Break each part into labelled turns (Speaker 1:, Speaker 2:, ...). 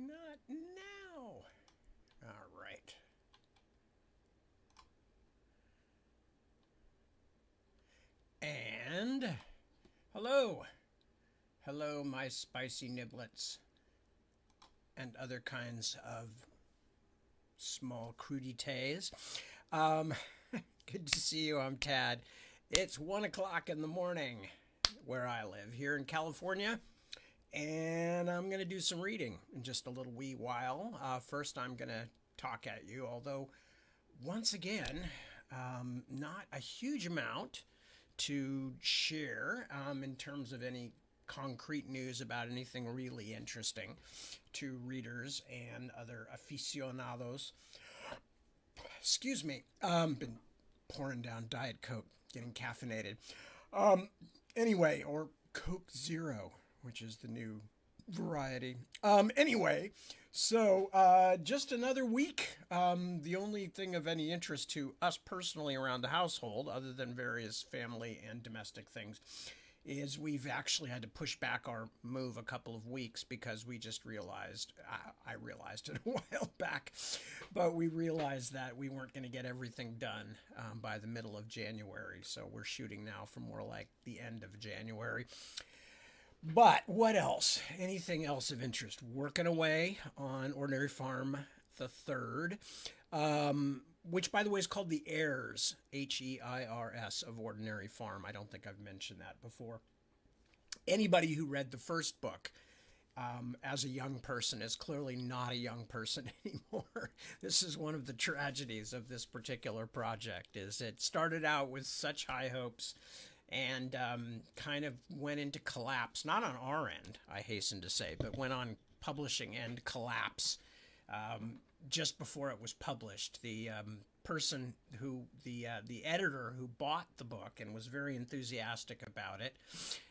Speaker 1: Not now. All right. And hello. Hello, my spicy niblets and other kinds of small crudités. Um, Good to see you. I'm Tad. It's 1 o'clock in the morning where I live here in California. And I'm going to do some reading in just a little wee while. First, I'm going to talk at you, although, once again, not a huge amount to share in terms of any concrete news about anything really interesting to readers and other aficionados. Excuse me. Been pouring down Diet Coke, getting caffeinated. Anyway, or Coke Zero, which is the new variety. Anyway, so just another week. The only thing of any interest to us personally around the household, other than various family and domestic things, is we've actually had to push back our move a couple of weeks because we just realized, I realized it a while back, but we realized that we weren't going to get everything done by the middle of January. So we're shooting now for more like the end of January. But what else? Anything else of interest? Working away on Ordinary Farm the Third, which, by the way, is called The Heirs, Heirs of Ordinary Farm. I don't think I've mentioned that before. Anybody who read the first book as a young person is clearly not a young person anymore. This is one of the tragedies of this particular project, is it started out with such high hopes and kind of went into collapse, not on our end, I hasten to say, but went on publishing end collapse just before it was published. The person who, the editor who bought the book and was very enthusiastic about it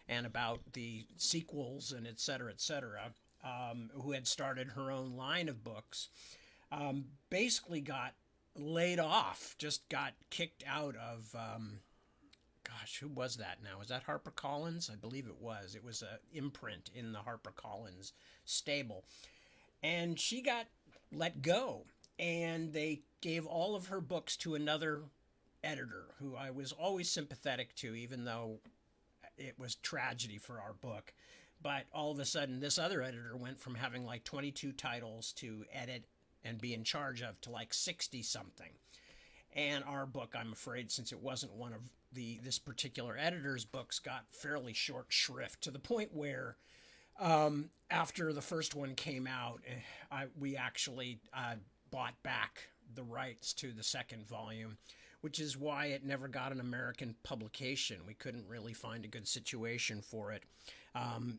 Speaker 1: and about the sequels and et cetera, who had started her own line of books, basically got laid off, just got kicked out of gosh, who was that now? Was that HarperCollins? I believe it was. It was an imprint in the HarperCollins stable. And she got let go. And they gave all of her books to another editor who I was always sympathetic to, even though it was tragedy for our book. But all of a sudden, this other editor went from having like 22 titles to edit and be in charge of to like 60 something. And our book, I'm afraid, since it wasn't one of this particular editor's books, got fairly short shrift to the point where after the first one came out, we actually bought back the rights to the second volume, which is why it never got an American publication. We couldn't really find a good situation for it.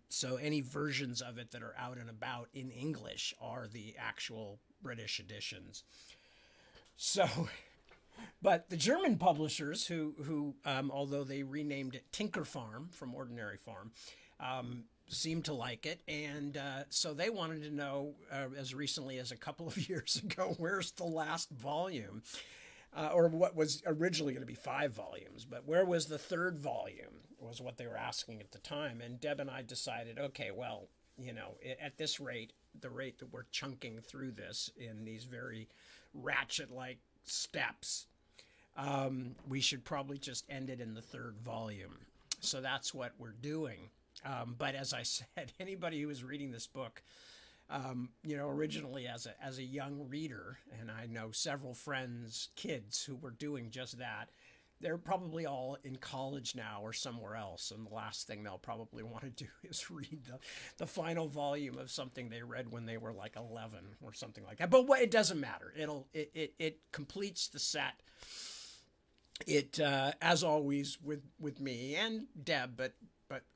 Speaker 1: So any versions of it that are out and about in English are the actual British editions. So... But the German publishers, who although they renamed it Tinker Farm from Ordinary Farm, seemed to like it. And so they wanted to know, as recently as a couple of years ago, where's the last volume? Or what was originally going to be 5 volumes. But where was the third volume was what they were asking at the time. And Deb and I decided, okay, well, at this rate, the rate that we're chunking through this in these very ratchet-like steps, we should probably just end it in the third volume. So that's what we're doing. But as I said, anybody who was reading this book, originally as a young reader, and I know several friends, kids who were doing just that, they're probably all in college now or somewhere else, and the last thing they'll probably want to do is read the final volume of something they read when they were like 11 or something like that. But it doesn't matter. It completes the set. It as always with me and Deb, but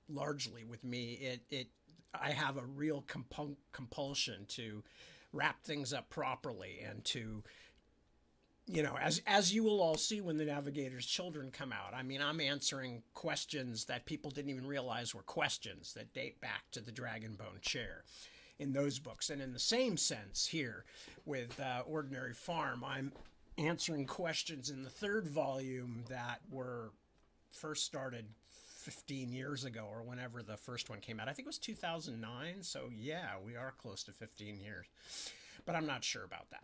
Speaker 1: largely with me, I have a real compulsion to wrap things up properly and to, as you will all see when the Navigator's Children come out. I mean, I'm answering questions that people didn't even realize were questions that date back to the Dragonbone chair in those books. And in the same sense here with Ordinary Farm, I'm answering questions in the third volume that were first started 15 years ago or whenever the first one came out. I think it was 2009. So yeah, we are close to 15 years. But I'm not sure about that.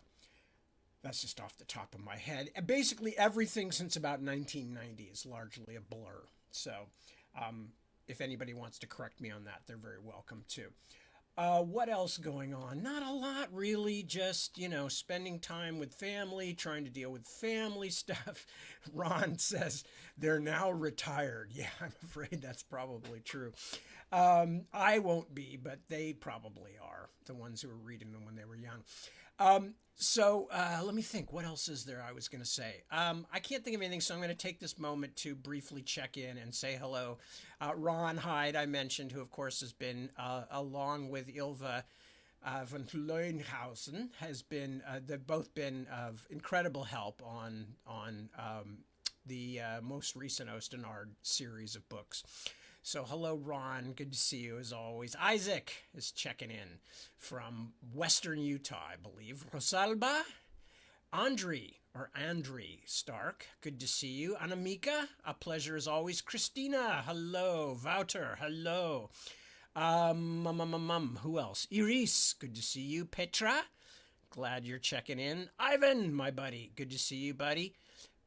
Speaker 1: That's just off the top of my head. And basically, everything since about 1990 is largely a blur. So if anybody wants to correct me on that, they're very welcome to. What else going on? Not a lot, really. Just, spending time with family, trying to deal with family stuff. Ron says they're now retired. Yeah, I'm afraid that's probably true. I won't be, but they probably are, the ones who were reading them when they were young. So let me think. What else is there I was going to say? I can't think of anything, so I'm going to take this moment to briefly check in and say hello. Ron Hyde, I mentioned, who, of course, has been, along with Ilva von Leuenhausen, they've both been of incredible help on the most recent Ostenard series of books. So hello, Ron. Good to see you as always. Isaac is checking in from Western Utah, I believe. Rosalba, Andre Stark. Good to see you. Anamika, a pleasure as always. Christina, hello. Wouter, hello. Who else? Iris, good to see you. Petra, glad you're checking in. Ivan, my buddy, good to see you, buddy.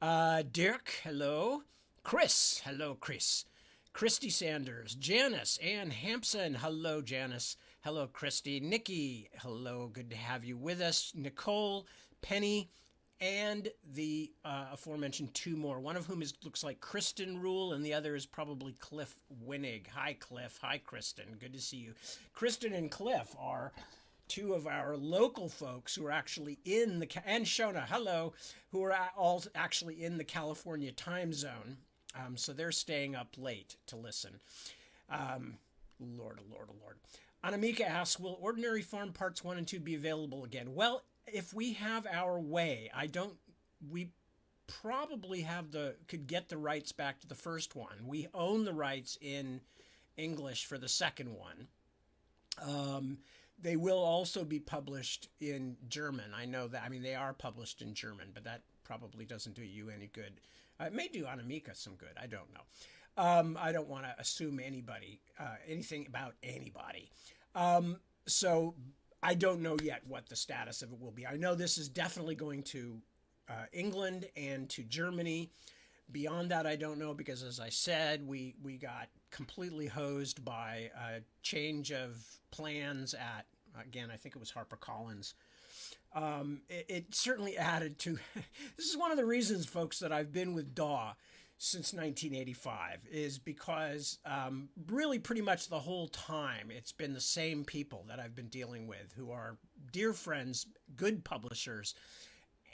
Speaker 1: Dirk, hello. Chris, hello, Chris. Christy Sanders, Janice, Ann Hampson. Hello, Janice. Hello, Christy. Nikki, hello. Good to have you with us. Nicole, Penny, and the aforementioned two more. One of whom looks like Kristen Rule, and the other is probably Cliff Winnig. Hi, Cliff. Hi, Kristen. Good to see you. Kristen and Cliff are two of our local folks who are actually in and Shona, hello, who are all actually in the California time zone. So they're staying up late to listen. Lord. Anamika asks, will Ordinary Farm Parts 1 and 2 be available again? Well, if we have our way, we probably could get the rights back to the first one. We own the rights in English for the second one. They will also be published in German. I know that. I mean, they are published in German, but that probably doesn't do you any good. It may do Anamika some good. I don't know. I don't want to assume anything about anybody. So I don't know yet what the status of it will be. I know this is definitely going to England and to Germany. Beyond that, I don't know, because as I said, we got completely hosed by a change of plans at, again, I think it was HarperCollins. It certainly added to, this is one of the reasons, folks, that I've been with DAW since 1985, is because really pretty much the whole time it's been the same people that I've been dealing with, who are dear friends, good publishers,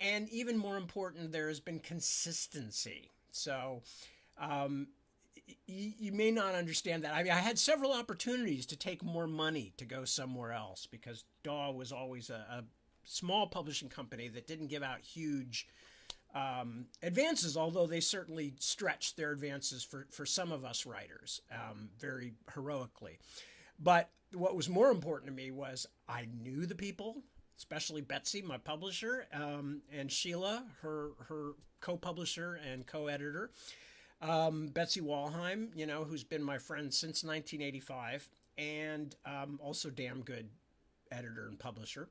Speaker 1: and even more important, there has been consistency. So you may not understand that. I mean, I had several opportunities to take more money to go somewhere else, because DAW was always a small publishing company that didn't give out huge advances, although they certainly stretched their advances for some of us writers very heroically. But what was more important to me was I knew the people, especially Betsy, my publisher, and Sheila, her co-publisher and co-editor. Betsy Walheim, who's been my friend since 1985, and also damn good editor and publisher.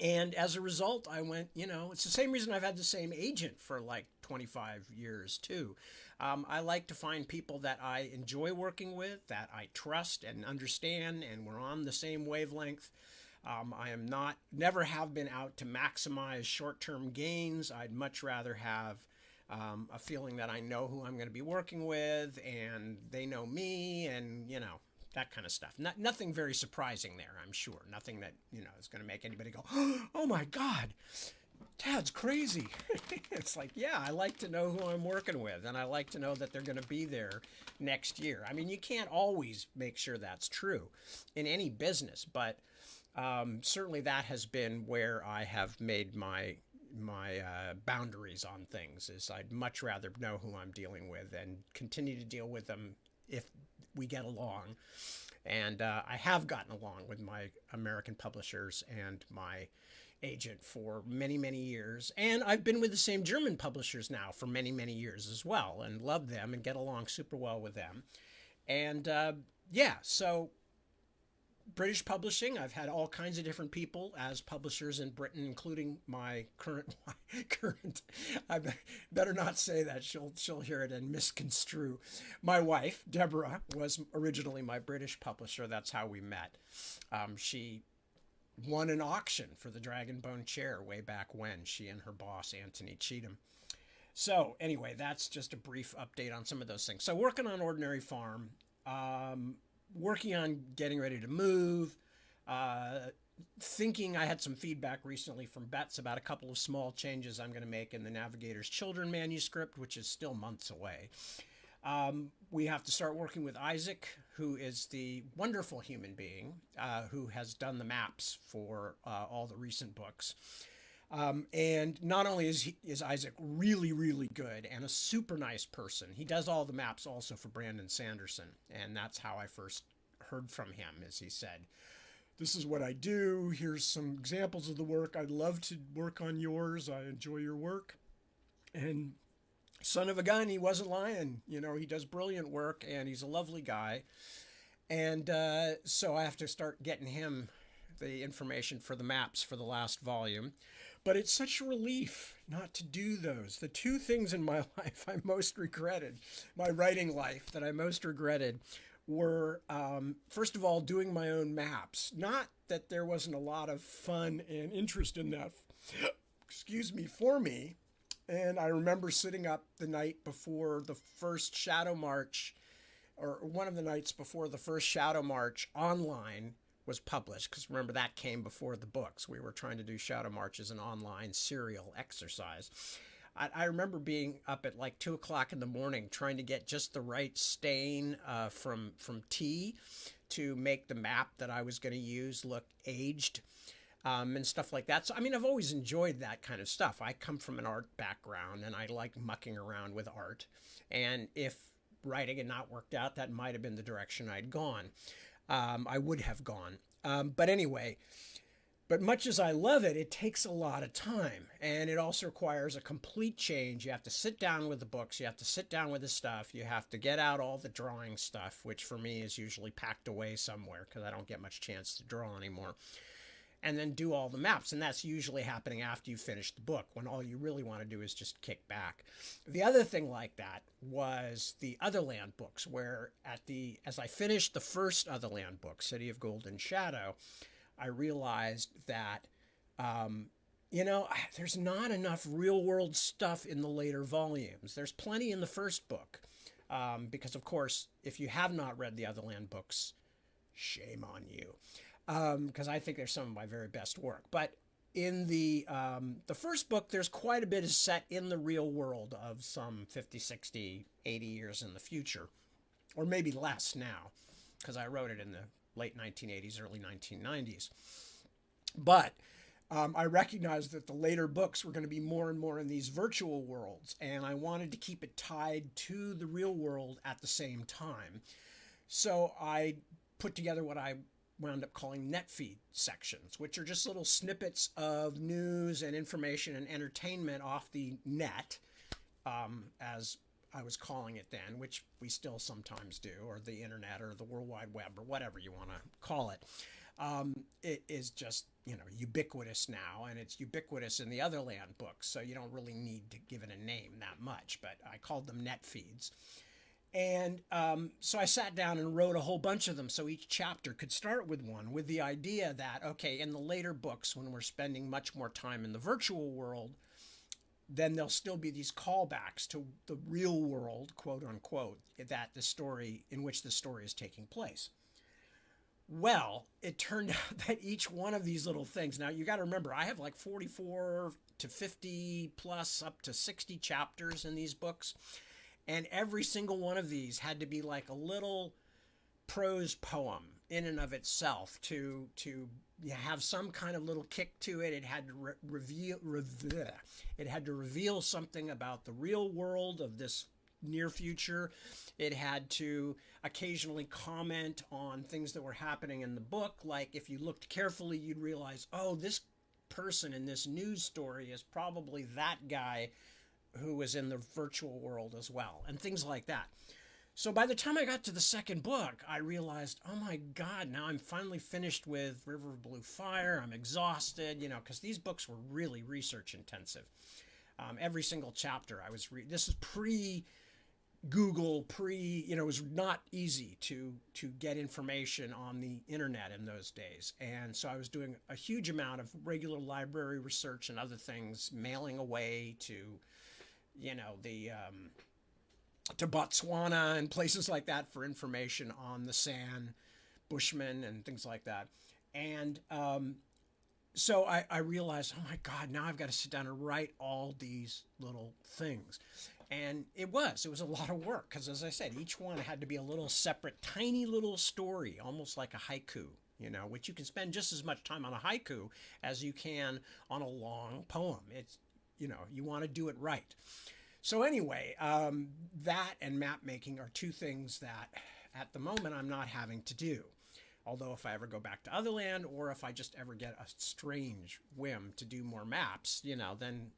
Speaker 1: And as a result, I went, it's the same reason I've had the same agent for like 25 years too. I like to find people that I enjoy working with, that I trust and understand, and we're on the same wavelength. I am never have been out to maximize short-term gains. I'd much rather have a feeling that I know who I'm going to be working with, and they know me, and, that kind of stuff. Nothing very surprising there, I'm sure. Nothing that, is going to make anybody go, oh my God, Dad's crazy. It's like, yeah, I like to know who I'm working with, and I like to know that they're going to be there next year. I mean, you can't always make sure that's true in any business, but certainly that has been where I have made my boundaries on things, is I'd much rather know who I'm dealing with and continue to deal with them if we get along. And I have gotten along with my American publishers and my agent for many, many years. And I've been with the same German publishers now for many, many years as well, and love them and get along super well with them. And yeah, so British publishing, I've had all kinds of different people as publishers in Britain, including my current. I better not say that. She'll hear it and misconstrue. My wife, Deborah, was originally my British publisher. That's how we met. She won an auction for the Dragonbone chair way back when. She and her boss, Anthony Cheatham. So anyway, that's just a brief update on some of those things. So working on Ordinary Farm. Working on getting ready to move, thinking I had some feedback recently from Betts about a couple of small changes I'm going to make in the Navigator's Children manuscript, which is still months away. We have to start working with Isaac, who is the wonderful human being who has done the maps for all the recent books. And not only is Isaac really, really good and a super nice person, he does all the maps also for Brandon Sanderson. And that's how I first heard from him, as he said, this is what I do. Here's some examples of the work. I'd love to work on yours. I enjoy your work. And son of a gun, he wasn't lying. You know, he does brilliant work and he's a lovely guy. And so I have to start getting him the information for the maps for the last volume. But it's such a relief not to do those. The two things in my life I most regretted, my writing life that I most regretted, were, first of all, doing my own maps. Not that there wasn't a lot of fun and interest in that, excuse me, for me. And I remember sitting up the night before the first Shadow March, or one of the nights before the first Shadow March online was published, because remember that came before the books. We were trying to do Shadow March as an online serial exercise. I remember being up at like 2 o'clock in the morning trying to get just the right stain from tea to make the map that I was going to use look aged and stuff like that. So, I mean, I've always enjoyed that kind of stuff. I come from an art background and I like mucking around with art. And if writing had not worked out, that might have been the direction I'd gone. I would have gone. But anyway, but much as I love it, it takes a lot of time. And it also requires a complete change. You have to sit down with the books. You have to sit down with the stuff. You have to get out all the drawing stuff, which for me is usually packed away somewhere because I don't get much chance to draw anymore. And then do all the maps. And that's usually happening after you finish the book, when all you really want to do is just kick back. The other thing like that was the Otherland books, where as I finished the first Otherland book, City of Gold and Shadow, I realized that, there's not enough real world stuff in the later volumes. There's plenty in the first book. Because of course, if you have not read the Otherland books, shame on you. Because I think they're some of my very best work. But in the first book, there's quite a bit is set in the real world of some 50, 60, 80 years in the future. Or maybe less now, because I wrote it in the late 1980s, early 1990s. But I recognized that the later books were going to be more and more in these virtual worlds. And I wanted to keep it tied to the real world at the same time. So I put together what I wound up calling net feed sections, which are just little snippets of news and information and entertainment off the net, as I was calling it then, which we still sometimes do, or the internet or the World Wide Web or whatever you want to call it. It is just, ubiquitous now, and it's ubiquitous in the Otherland books, so you don't really need to give it a name that much, but I called them net feeds. And so I sat down and wrote a whole bunch of them so each chapter could start with one, with the idea that, okay, in the later books, when we're spending much more time in the virtual world, then there'll still be these callbacks to the real world, quote unquote, in which the story is taking place. Well, it turned out that each one of these little things, now you got to remember, I have like 44 to 50 plus up to 60 chapters in these books. And every single one of these had to be like a little prose poem in and of itself to have some kind of little kick to it. It had to reveal something about the real world of this near future. It had to occasionally comment on things that were happening in the book. Like if you looked carefully, you'd realize, oh, this person in this news story is probably that guy who was in the virtual world as well, and things like that. So by the time I got to the second book, I realized, oh my God, now I'm finally finished with River of Blue Fire. I'm exhausted, you know, because these books were really research intensive. Every single chapter I was this is pre Google, you know, it was not easy to get information on the internet in those days. And so I was doing a huge amount of regular library research and other things, mailing away to, you know, the to Botswana and places like that for information on the San Bushmen and things like that. And so I realized, oh my God, now I've got to sit down and write all these little things. And it was a lot of work because, as I said, each one had to be a little separate, tiny little story, almost like a haiku, you know, which you can spend just as much time on a haiku as you can on a long poem. It's, you know, you want to do it right. So anyway, that and map making are two things that at the moment I'm not having to do. Although if I ever go back to Otherland, or if I just ever get a strange whim to do more maps, you know, then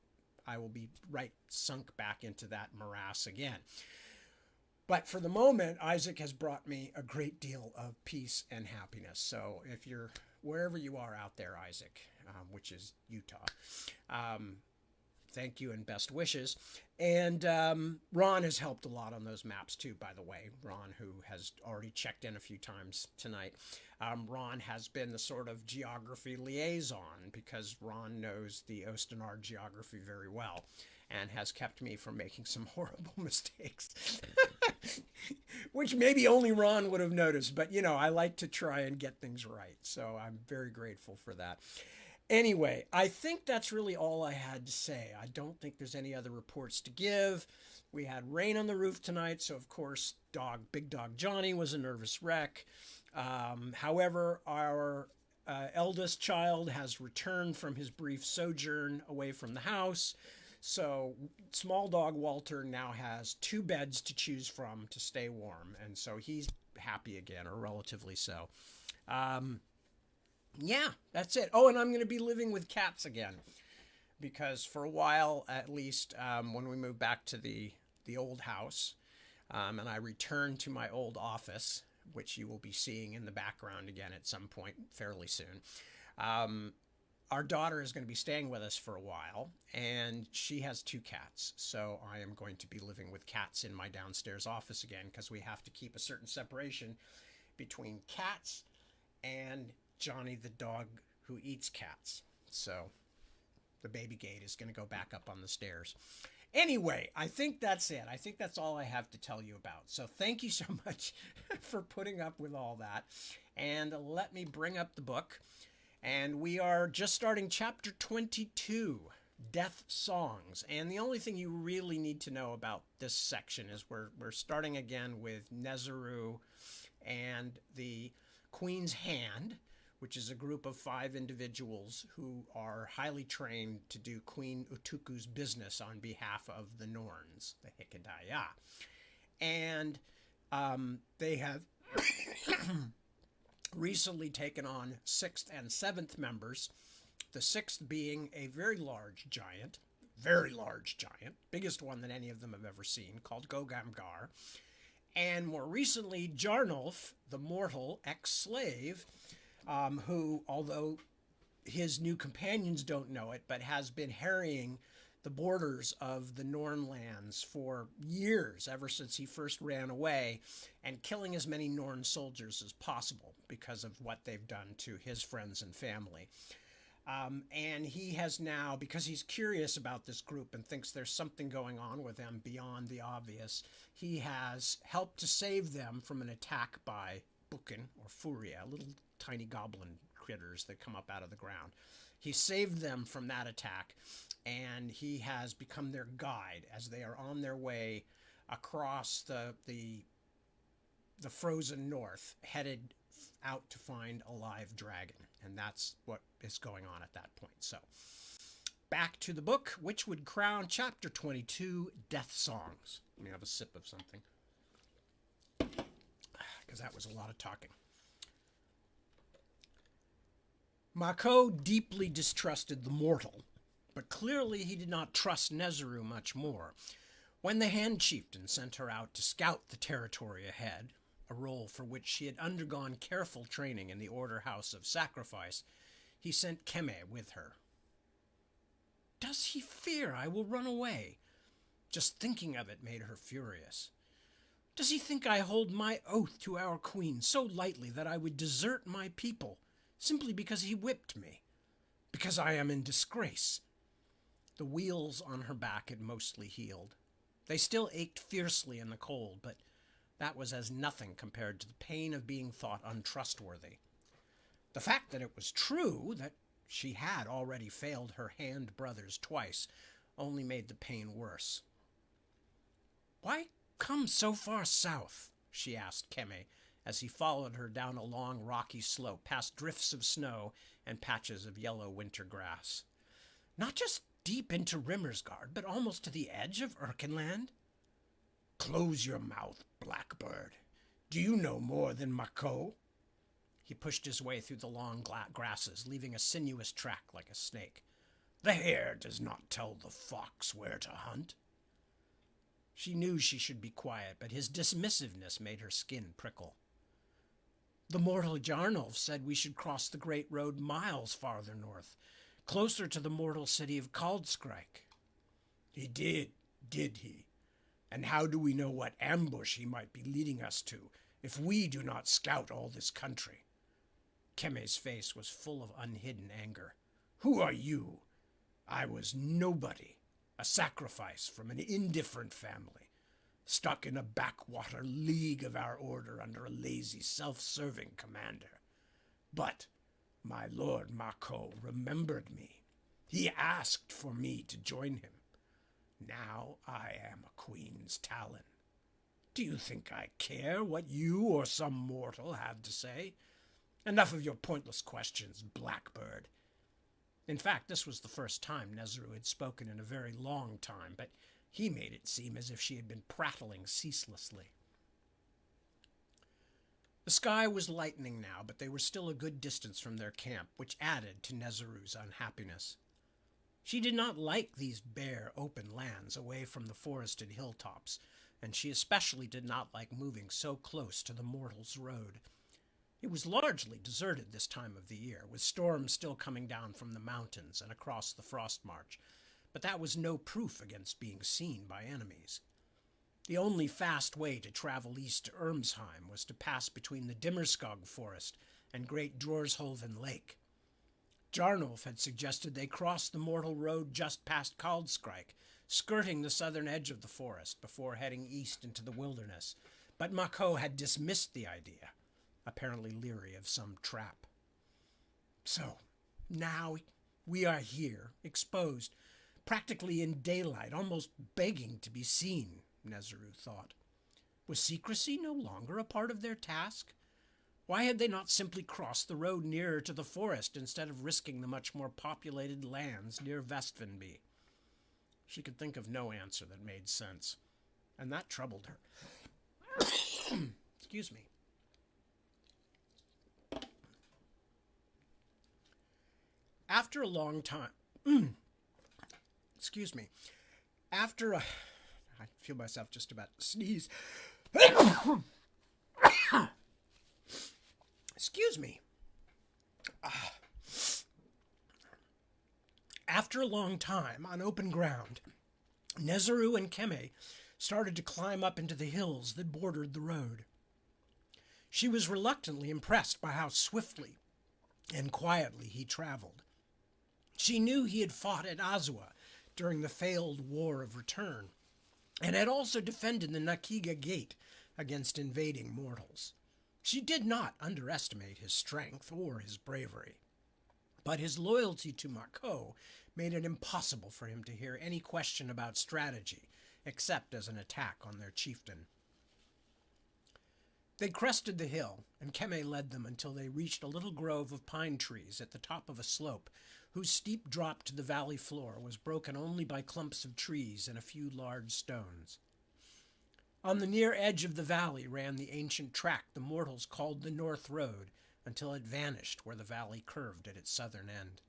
Speaker 1: I will be sunk back into that morass again. But for the moment, Isaac has brought me a great deal of peace and happiness. So if you're wherever you are out there, Isaac, which is Utah, thank you and best wishes. And Ron has helped a lot on those maps too, by the way. Ron, who has already checked in a few times tonight. Ron has been the sort of geography liaison because Ron knows the Ostenar geography very well and has kept me from making some horrible mistakes, which maybe only Ron would have noticed. But, you know, I like to try and get things right. So I'm very grateful for that. Anyway, I think that's really all I had to say. I don't think there's any other reports to give. We had rain on the roof tonight, so of course, Big Dog Johnny was a nervous wreck. However, our eldest child has returned from his brief sojourn away from the house. So small dog Walter now has 2 beds to choose from to stay warm. And so he's happy again, or relatively so. Yeah, that's it. Oh, and I'm going to be living with cats again because for a while, at least, when we moved back to the old house, and I returned to my old office, which you will be seeing in the background again at some point fairly soon. Our daughter is going to be staying with us for a while, and she has 2 cats. So I am going to be living with cats in my downstairs office again because we have to keep a certain separation between cats and Johnny the dog who eats cats. So the baby gate is going to go back up on the stairs. Anyway, I think that's it. I think that's all I have to tell you about. So thank you so much for putting up with all that. And let me bring up the book. And we are just starting chapter 22, Death Songs. And the only thing you really need to know about this section is we're starting again with Nezaru and the Queen's Hand, which is a group of 5 individuals who are highly trained to do Queen Utuku's business on behalf of the Norns, the Hikadaya. And they have recently taken on 6th and 7th members, the 6th being a very large giant, biggest one than any of them have ever seen, called Gogamgar. And more recently, Jarnulf, the mortal ex-slave, who, although his new companions don't know it, but has been harrying the borders of the Norn lands for years, ever since he first ran away, and killing as many Norn soldiers as possible because of what they've done to his friends and family. And he has now, because he's curious about this group and thinks there's something going on with them beyond the obvious, he has helped to save them from an attack by Bukin, or Furia, little tiny goblin critters that come up out of the ground. He saved them from that attack, and he has become their guide as they are on their way across the frozen north, headed out to find a live dragon. And that's what is going on at that point. So, back to the book, Witchwood Crown, Chapter 22, Death Songs. Let me have a sip of something, because that was a lot of talking. Mako deeply distrusted the mortal, but clearly he did not trust Nezeru much more. When the Hand Chieftain sent her out to scout the territory ahead, a role for which she had undergone careful training in the Order House of Sacrifice, he sent Keme with her. Does he fear I will run away? Just thinking of it made her furious. Does he think I hold my oath to our queen so lightly that I would desert my people simply because he whipped me? Because I am in disgrace? The wheals on her back had mostly healed. They still ached fiercely in the cold, but that was as nothing compared to the pain of being thought untrustworthy. The fact that it was true that she had already failed her hand brothers twice only made the pain worse. Why come so far south? She asked Keme as he followed her down a long rocky slope past drifts of snow and patches of yellow winter grass. Not just deep into Rimmersgard, but almost to the edge of Erkenland? Close your mouth, Blackbird. Do you know more than Mako? He pushed his way through the long grasses, leaving a sinuous track like a snake. The hare does not tell the fox where to hunt. She knew she should be quiet, but his dismissiveness made her skin prickle. The mortal Jarnolf said we should cross the great road miles farther north, closer to the mortal city of Kaldskreik. He did he? And how do we know what ambush he might be leading us to if we do not scout all this country? Keme's face was full of unhidden anger. Who are you? I was nobody, a sacrifice from an indifferent family, stuck in a backwater league of our order under a lazy, self-serving commander. But my lord Mako remembered me. He asked for me to join him. Now I am a queen's talon. Do you think I care what you or some mortal have to say? Enough of your pointless questions, Blackbird. In fact, this was the first time Nezeru had spoken in a very long time, but he made it seem as if she had been prattling ceaselessly. The sky was lightening now, but they were still a good distance from their camp, which added to Nezeru's unhappiness. She did not like these bare, open lands away from the forested hilltops, and she especially did not like moving so close to the Mortal's Road. It was largely deserted this time of the year, with storms still coming down from the mountains and across the frost march, but that was no proof against being seen by enemies. The only fast way to travel east to Ermsheim was to pass between the Dimmerskog forest and Great Drorsholven Lake. Jarnolf had suggested they cross the Mortal Road just past Kaldskreik, skirting the southern edge of the forest before heading east into the wilderness, but Mako had dismissed the idea, apparently leery of some trap. So, now we are here, exposed, practically in daylight, almost begging to be seen, Nezeru thought. Was secrecy no longer a part of their task? Why had they not simply crossed the road nearer to the forest instead of risking the much more populated lands near Vestvenby? She could think of no answer that made sense, and that troubled her. Excuse me. After a long time, excuse me, I feel myself just about to sneeze. Excuse me. After a long time on open ground, Nezeru and Keme started to climb up into the hills that bordered the road. She was reluctantly impressed by how swiftly and quietly he traveled. She knew he had fought at Azua during the failed War of Return, and had also defended the Nakiga Gate against invading mortals. She did not underestimate his strength or his bravery, but his loyalty to Mako made it impossible for him to hear any question about strategy, except as an attack on their chieftain. They crested the hill, and Keme led them until they reached a little grove of pine trees at the top of a slope, whose steep drop to the valley floor was broken only by clumps of trees and a few large stones. On the near edge of the valley ran the ancient track the mortals called the North Road, until it vanished where the valley curved at its southern end.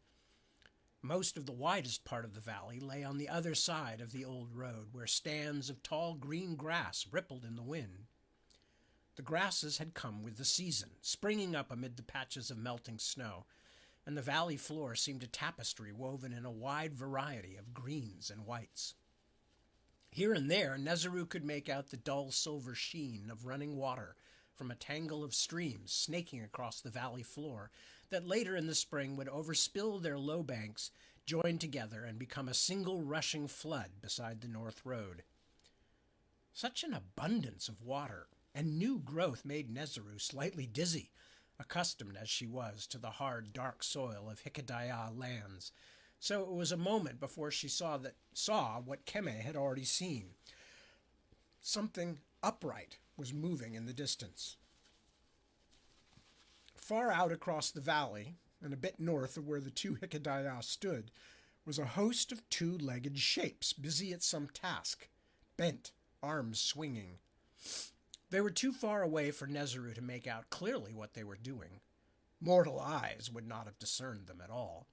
Speaker 1: Most of the widest part of the valley lay on the other side of the old road, where stands of tall green grass rippled in the wind. The grasses had come with the season, springing up amid the patches of melting snow, and the valley floor seemed a tapestry woven in a wide variety of greens and whites. Here and there, Nezero could make out the dull silver sheen of running water from a tangle of streams snaking across the valley floor that later in the spring would overspill their low banks, join together, and become a single rushing flood beside the north road. Such an abundance of water and new growth made Nezero slightly dizzy, accustomed as she was to the hard, dark soil of Hikedaya lands. So it was a moment before she saw what Keme had already seen. Something upright was moving in the distance. Far out across the valley, and a bit north of where the two Hikedaya stood, was a host of two-legged shapes busy at some task, bent, arms swinging. They were too far away for Nezero to make out clearly what they were doing. Mortal eyes would not have discerned them at all.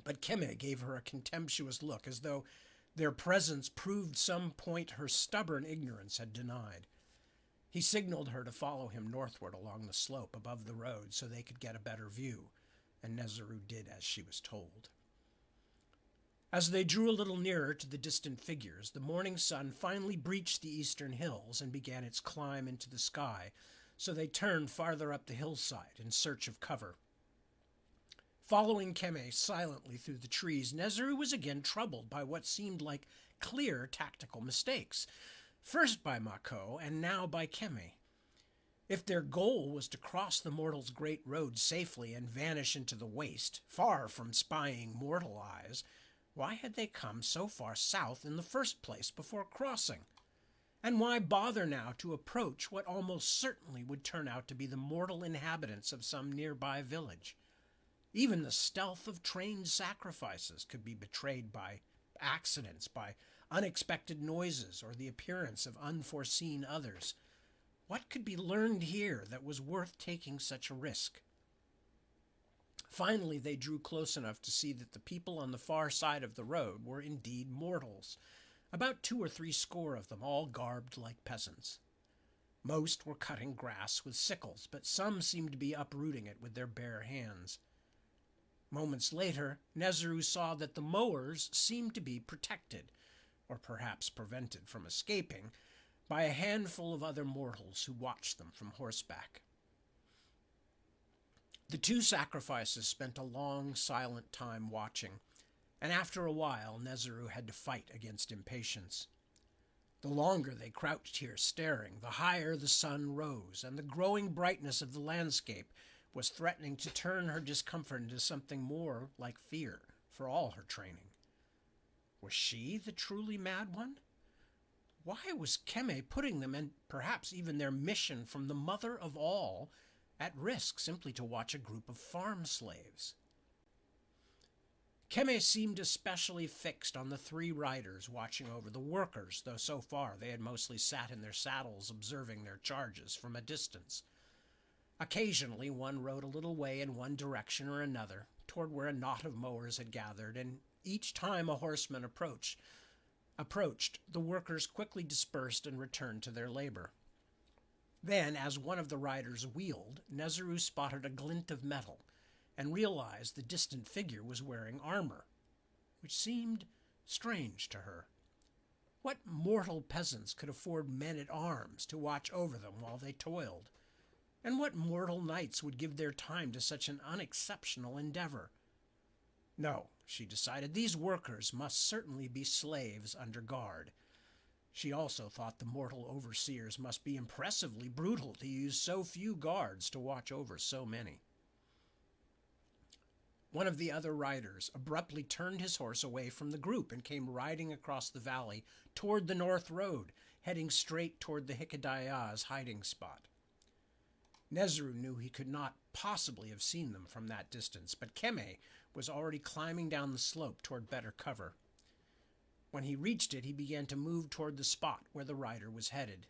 Speaker 1: But Keme gave her a contemptuous look, as though their presence proved some point her stubborn ignorance had denied. He signaled her to follow him northward along the slope above the road so they could get a better view, and Nezero did as she was told. As they drew a little nearer to the distant figures, the morning sun finally breached the eastern hills and began its climb into the sky, so they turned farther up the hillside in search of cover. Following Keme silently through the trees, Nezero was again troubled by what seemed like clear tactical mistakes, first by Mako and now by Keme. If their goal was to cross the mortal's great road safely and vanish into the waste, far from spying mortal eyes, why had they come so far south in the first place before crossing? And why bother now to approach what almost certainly would turn out to be the mortal inhabitants of some nearby village? Even the stealth of trained sacrifices could be betrayed by accidents, by unexpected noises, or the appearance of unforeseen others. What could be learned here that was worth taking such a risk? Finally, they drew close enough to see that the people on the far side of the road were indeed mortals, about 2 or 3 score of them, all garbed like peasants. Most were cutting grass with sickles, but some seemed to be uprooting it with their bare hands. Moments later, Nezero saw that the mowers seemed to be protected, or perhaps prevented from escaping, by a handful of other mortals who watched them from horseback. The 2 sacrifices spent a long, silent time watching, and after a while Nezero had to fight against impatience. The longer they crouched here staring, the higher the sun rose, and the growing brightness of the landscape was threatening to turn her discomfort into something more like fear, for all her training. Was she the truly mad one? Why was Keme putting them, and perhaps even their mission from the mother of all, at risk simply to watch a group of farm slaves? Keme seemed especially fixed on the 3 riders watching over the workers, though so far they had mostly sat in their saddles observing their charges from a distance. Occasionally one rode a little way in one direction or another, toward where a knot of mowers had gathered, and each time a horseman approached, the workers quickly dispersed and returned to their labor. Then, as one of the riders wheeled, Nezero spotted a glint of metal, and realized the distant figure was wearing armor, which seemed strange to her. What mortal peasants could afford men-at-arms to watch over them while they toiled? And what mortal knights would give their time to such an unexceptional endeavor? No, she decided, these workers must certainly be slaves under guard. She also thought the mortal overseers must be impressively brutal to use so few guards to watch over so many. One of the other riders abruptly turned his horse away from the group and came riding across the valley toward the north road, heading straight toward the Hikadaya's hiding spot. Nezero knew he could not possibly have seen them from that distance, but Keme was already climbing down the slope toward better cover. When he reached it, he began to move toward the spot where the rider was headed.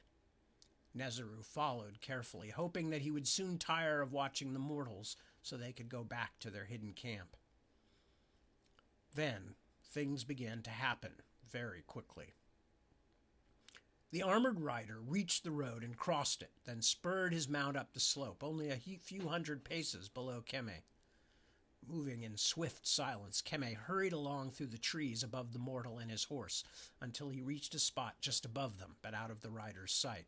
Speaker 1: Nezeru followed carefully, hoping that he would soon tire of watching the mortals so they could go back to their hidden camp. Then things began to happen very quickly. The armored rider reached the road and crossed it, then spurred his mount up the slope, only a few hundred paces below Keme. Moving in swift silence, Keme hurried along through the trees above the mortal and his horse until he reached a spot just above them, but out of the rider's sight.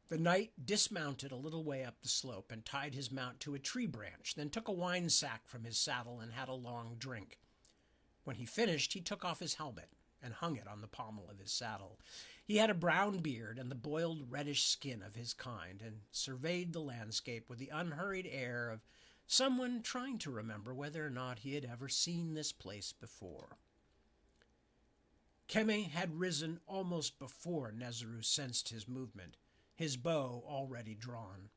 Speaker 1: The knight dismounted a little way up the slope and tied his mount to a tree branch, then took a wine sack from his saddle and had a long drink. When he finished, he took off his helmet and hung it on the pommel of his saddle. He had a brown beard and the boiled reddish skin of his kind, and surveyed the landscape with the unhurried air of someone trying to remember whether or not he had ever seen this place before. Keme had risen almost before Nezeru sensed his movement, his bow already drawn.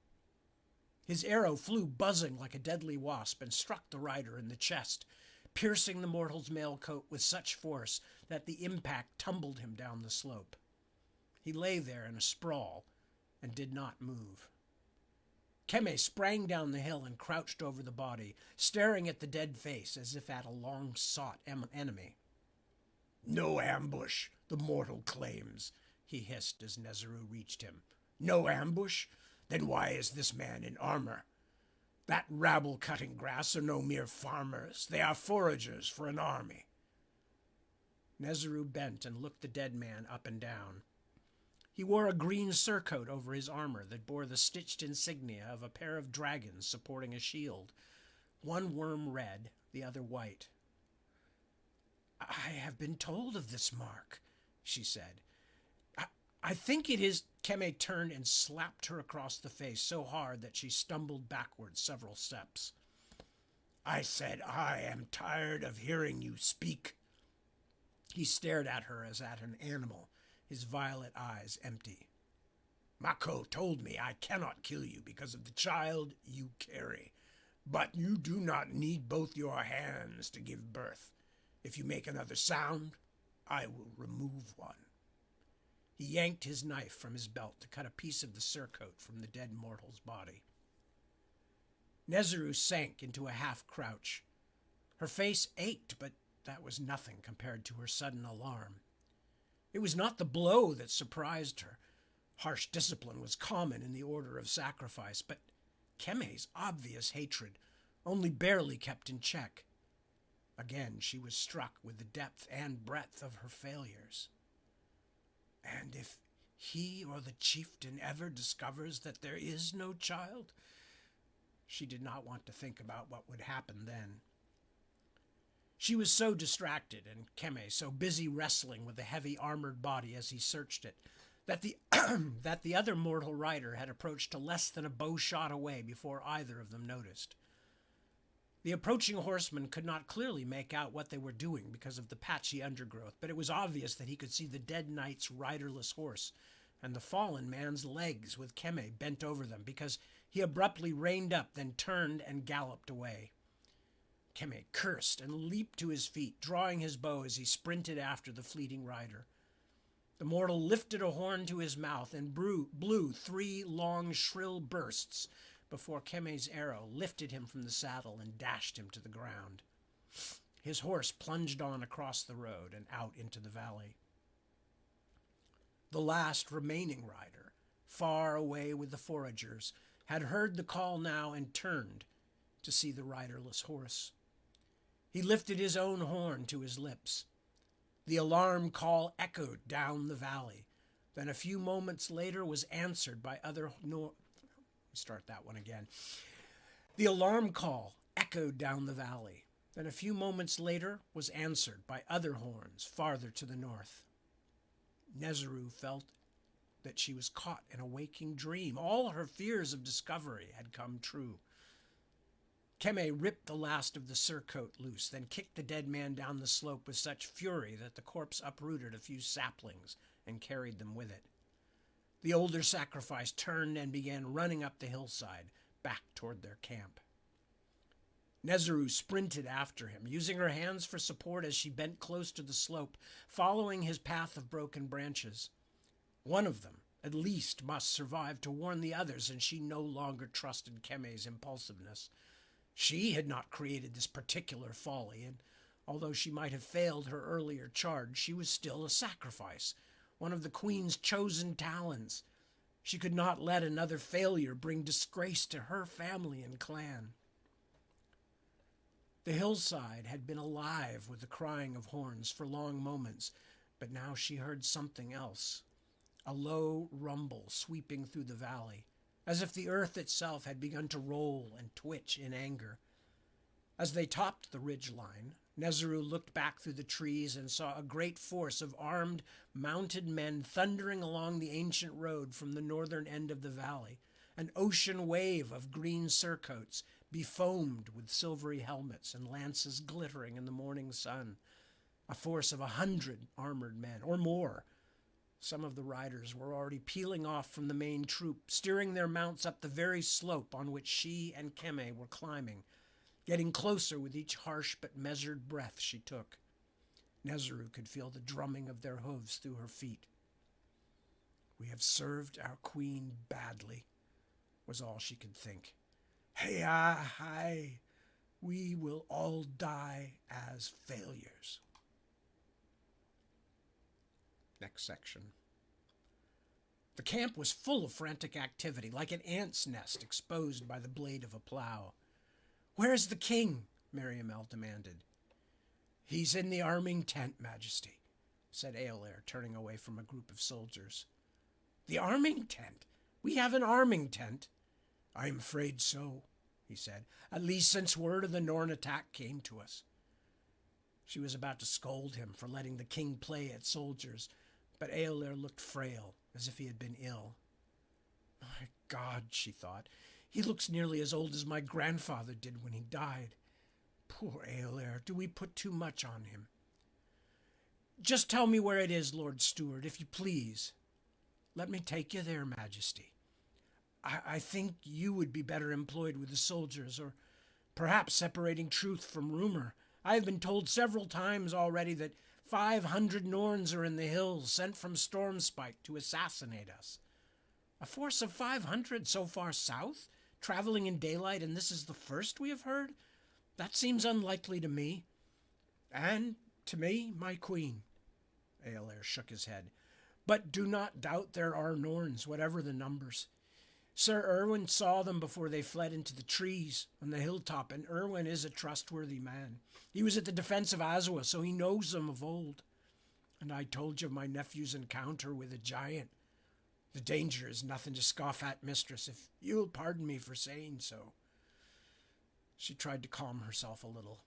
Speaker 1: His arrow flew buzzing like a deadly wasp and struck the rider in the chest, piercing the mortal's mailcoat with such force that the impact tumbled him down the slope. He lay there in a sprawl and did not move. Keme sprang down the hill and crouched over the body, staring at the dead face as if at a long-sought enemy. "No ambush, the mortal claims," he hissed as Nezeru reached him. "No ambush? Then why is this man in armor? That rabble cutting grass are no mere farmers. They are foragers for an army." Nezeru bent and looked the dead man up and down. He wore a green surcoat over his armor that bore the stitched insignia of a pair of dragons supporting a shield, one worm red, the other white. "I have been told of this mark," she said. I think it is." Keme turned and slapped her across the face so hard that she stumbled backward several steps. "I said I am tired of hearing you speak." He stared at her as at an animal, his violet eyes empty. "Mako told me I cannot kill you because of the child you carry. But you do not need both your hands to give birth. If you make another sound, I will remove one." He yanked his knife from his belt to cut a piece of the surcoat from the dead mortal's body. Nezeru sank into a half-crouch. Her face ached, but that was nothing compared to her sudden alarm. It was not the blow that surprised her. Harsh discipline was common in the order of sacrifice, but Keme's obvious hatred only barely kept in check. Again, she was struck with the depth and breadth of her failures. And if he or the chieftain ever discovers that there is no child? She did not want to think about what would happen then. She was so distracted, and Keme so busy wrestling with the heavy armored body as he searched it, that the other mortal rider had approached to less than a bow shot away before either of them noticed. The approaching horseman could not clearly make out what they were doing because of the patchy undergrowth, but it was obvious that he could see the dead knight's riderless horse and the fallen man's legs with Keme bent over them, because he abruptly reined up, then turned and galloped away. Keme cursed and leaped to his feet, drawing his bow as he sprinted after the fleeting rider. The mortal lifted a horn to his mouth and blew 3 long, shrill bursts before Keme's arrow lifted him from the saddle and dashed him to the ground. His horse plunged on across the road and out into the valley. The last remaining rider, far away with the foragers, had heard the call now and turned to see the riderless horse. He lifted his own horn to his lips. The alarm call echoed down the valley, then a few moments later was answered by other Start that one again. The alarm call echoed down the valley, then a few moments later was answered by other horns farther to the north. Nezeru felt that she was caught in a waking dream. All her fears of discovery had come true. Keme ripped the last of the surcoat loose, then kicked the dead man down the slope with such fury that the corpse uprooted a few saplings and carried them with it. The older sacrifice turned and began running up the hillside, back toward their camp. Nezeru sprinted after him, using her hands for support as she bent close to the slope, following his path of broken branches. One of them, at least must survive to warn the others, and she no longer trusted Keme's impulsiveness. She had not created this particular folly, and although she might have failed her earlier charge, she was still a sacrifice, one of the queen's chosen talons. She could not let another failure bring disgrace to her family and clan. The hillside had been alive with the crying of horns for long moments, but now she heard something else, a low rumble sweeping through the valley, as if the earth itself had begun to roll and twitch in anger. As they topped the ridge line, Nezru looked back through the trees and saw a great force of armed, mounted men thundering along the ancient road from the northern end of the valley, an ocean wave of green surcoats, befoamed with silvery helmets and lances glittering in the morning sun, a force of 100 armored men, or more. Some of the riders were already peeling off from the main troop, steering their mounts up the very slope on which she and Keme were climbing, getting closer with each harsh but measured breath she took. Nezru could feel the drumming of their hooves through her feet. "We have served our queen badly," was all she could think. Hey, we will all die as failures. Next section. The camp was full of frantic activity, like an ant's nest exposed by the blade of a plow. "Where is the king?" Meriamel demanded. "He's in the arming tent, Majesty," said Eolair, turning away from a group of soldiers. "The arming tent? We have an arming tent." "I'm afraid so," he said, "at least since word of the Norn attack came to us." She was about to scold him for letting the king play at soldiers, but Eolair looked frail, as if he had been ill. "My God," she thought, "he looks nearly as old as my grandfather did when he died. Poor Eolair, do we put too much on him?" "Just tell me where it is, Lord Steward, if you please." "Let me take you there, Majesty. I think you would be better employed with the soldiers, or perhaps separating truth from rumor. I have been told several times already that 500 Norns are in the hills, sent from Stormspike to assassinate us." "A force of 500 so far south, traveling in daylight, and this is the first we have heard? That seems unlikely to me." "And to me, my queen." Eolair shook his head. "But do not doubt there are Norns, whatever the numbers. Sir Erwin saw them before they fled into the trees on the hilltop, and Erwin is a trustworthy man. He was at the defense of Azua, so he knows them of old. And I told you of my nephew's encounter with a giant. The danger is nothing to scoff at, mistress, if you'll pardon me for saying so." She tried to calm herself a little.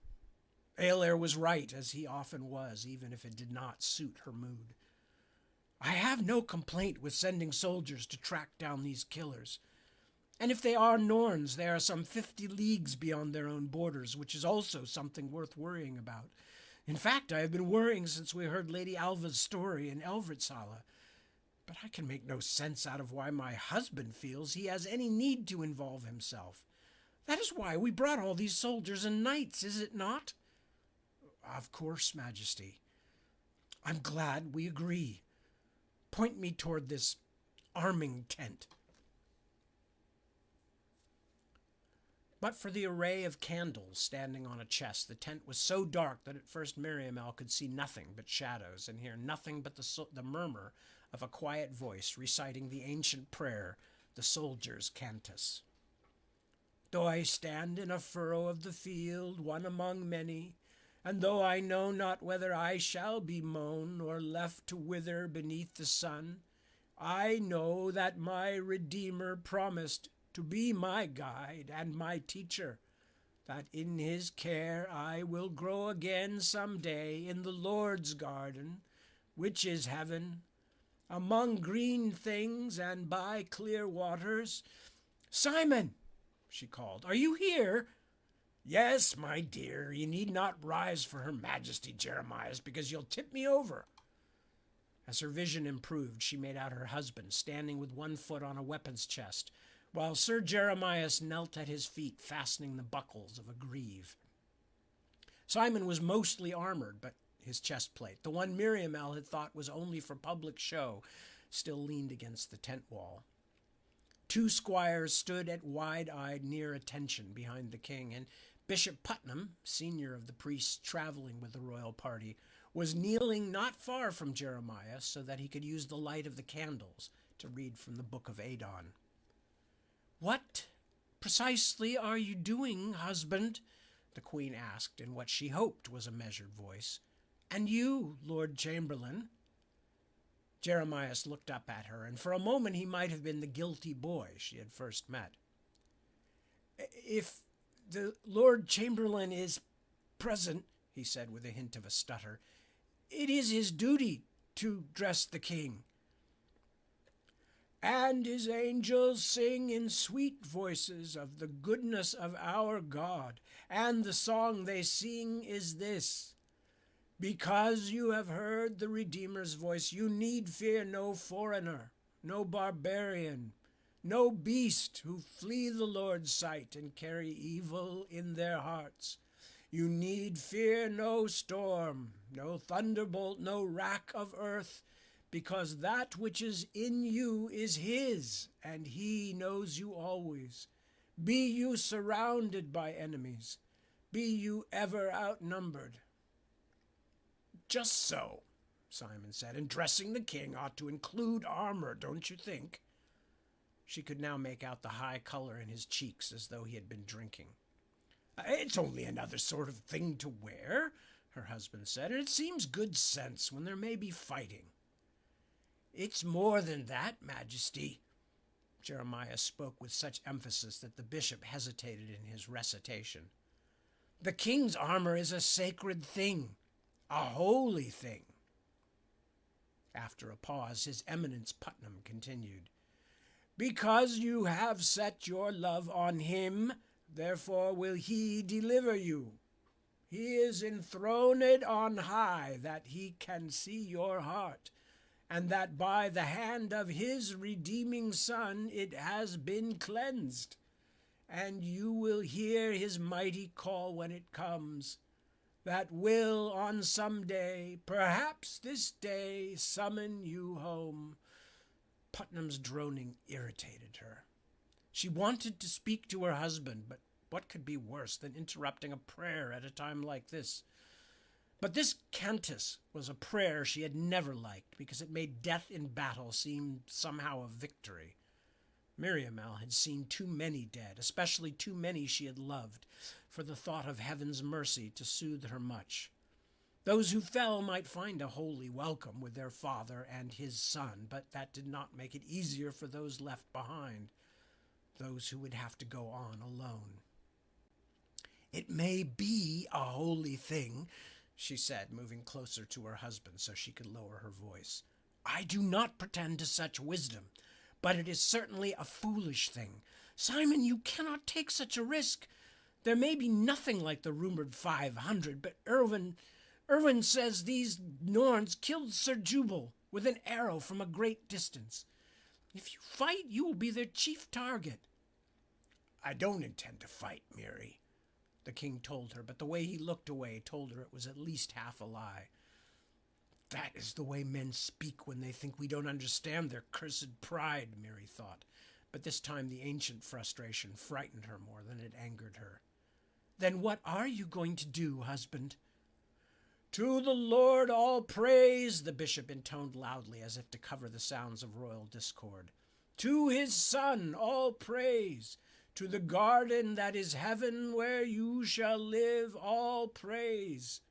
Speaker 1: Eolair was right, as he often was, even if it did not suit her mood. "I have no complaint with sending soldiers to track down these killers. And if they are Norns, they are some 50 leagues beyond their own borders, which is also something worth worrying about. In fact, I have been worrying since we heard Lady Alva's story in Elvritsala. But I can make no sense out of why my husband feels he has any need to involve himself. That is why we brought all these soldiers and knights, is it not?" "Of course, Majesty." "I'm glad we agree. Point me toward this arming tent." But for the array of candles standing on a chest, the tent was so dark that at first Meriamel could see nothing but shadows and hear nothing but the murmur of a quiet voice reciting the ancient prayer, the soldier's cantus. "Though I stand in a furrow of the field, one among many, and though I know not whether I shall be mown or left to wither beneath the sun, I know that my Redeemer promised to be my guide and my teacher, that in his care I will grow again some day in the Lord's garden, which is heaven, among green things and by clear waters." "Simon," she called, "are you here?" "Yes, my dear, you need not rise for Her Majesty Jeremias, because you'll tip me over." As her vision improved, she made out her husband standing with one foot on a weapons chest, while Sir Jeremias knelt at his feet, fastening the buckles of a greave. Simon was mostly armored, but his chest plate, the one Meriamel had thought was only for public show, still leaned against the tent wall. Two squires stood at wide-eyed near attention behind the king, and Bishop Putnam, senior of the priests traveling with the royal party, was kneeling not far from Jeremiah so that he could use the light of the candles to read from the book of Adon. "What precisely are you doing, husband?" the queen asked in what she hoped was a measured voice. "And you, Lord Chamberlain?" Jeremias looked up at her, and for a moment he might have been the guilty boy she had first met. "If the Lord Chamberlain is present," he said with a hint of a stutter, "it is his duty to dress the king." "And his angels sing in sweet voices of the goodness of our God, and the song they sing is this: because you have heard the Redeemer's voice, you need fear no foreigner, no barbarian, no beast who flee the Lord's sight and carry evil in their hearts. You need fear no storm, no thunderbolt, no rack of earth, because that which is in you is his, and he knows you always. Be you surrounded by enemies, be you ever outnumbered." "Just so," Simon said, "and dressing the king ought to include armor, don't you think?" She could now make out the high color in his cheeks as though he had been drinking. "It's only another sort of thing to wear," her husband said, "and it seems good sense when there may be fighting." "It's more than that, Majesty." Jeremiah spoke with such emphasis that the bishop hesitated in his recitation. "The king's armor is a sacred thing, a holy thing." After a pause, His Eminence Putnam continued, "Because you have set your love on him, therefore will he deliver you. He is enthroned on high, that he can see your heart, and that by the hand of his redeeming Son it has been cleansed. And you will hear his mighty call when it comes, that will on some day, perhaps this day, summon you home." Putnam's droning irritated her. She wanted to speak to her husband, but what could be worse than interrupting a prayer at a time like this? But this cantus was a prayer she had never liked, because it made death in battle seem somehow a victory. Miriamel had seen too many dead, especially too many she had loved, for the thought of heaven's mercy to soothe her much. Those who fell might find a holy welcome with their father and his son, but that did not make it easier for those left behind, those who would have to go on alone. "It may be a holy thing," she said, moving closer to her husband so she could lower her voice. "I do not pretend to such wisdom, but it is certainly a foolish thing. Simon, you cannot take such a risk. There may be nothing like the rumored 500, but Irwin says these Norns killed Sir Jubal with an arrow from a great distance. If you fight, you will be their chief target." "I don't intend to fight, Mary," the king told her, but the way he looked away told her it was at least half a lie. "That is the way men speak when they think we don't understand their cursed pride," Mary thought, but this time the ancient frustration frightened her more than it angered her. "Then what are you going to do, husband?" "To the Lord all praise," the bishop intoned loudly as if to cover the sounds of royal discord. "To his Son all praise. To the garden that is heaven where you shall live all praise."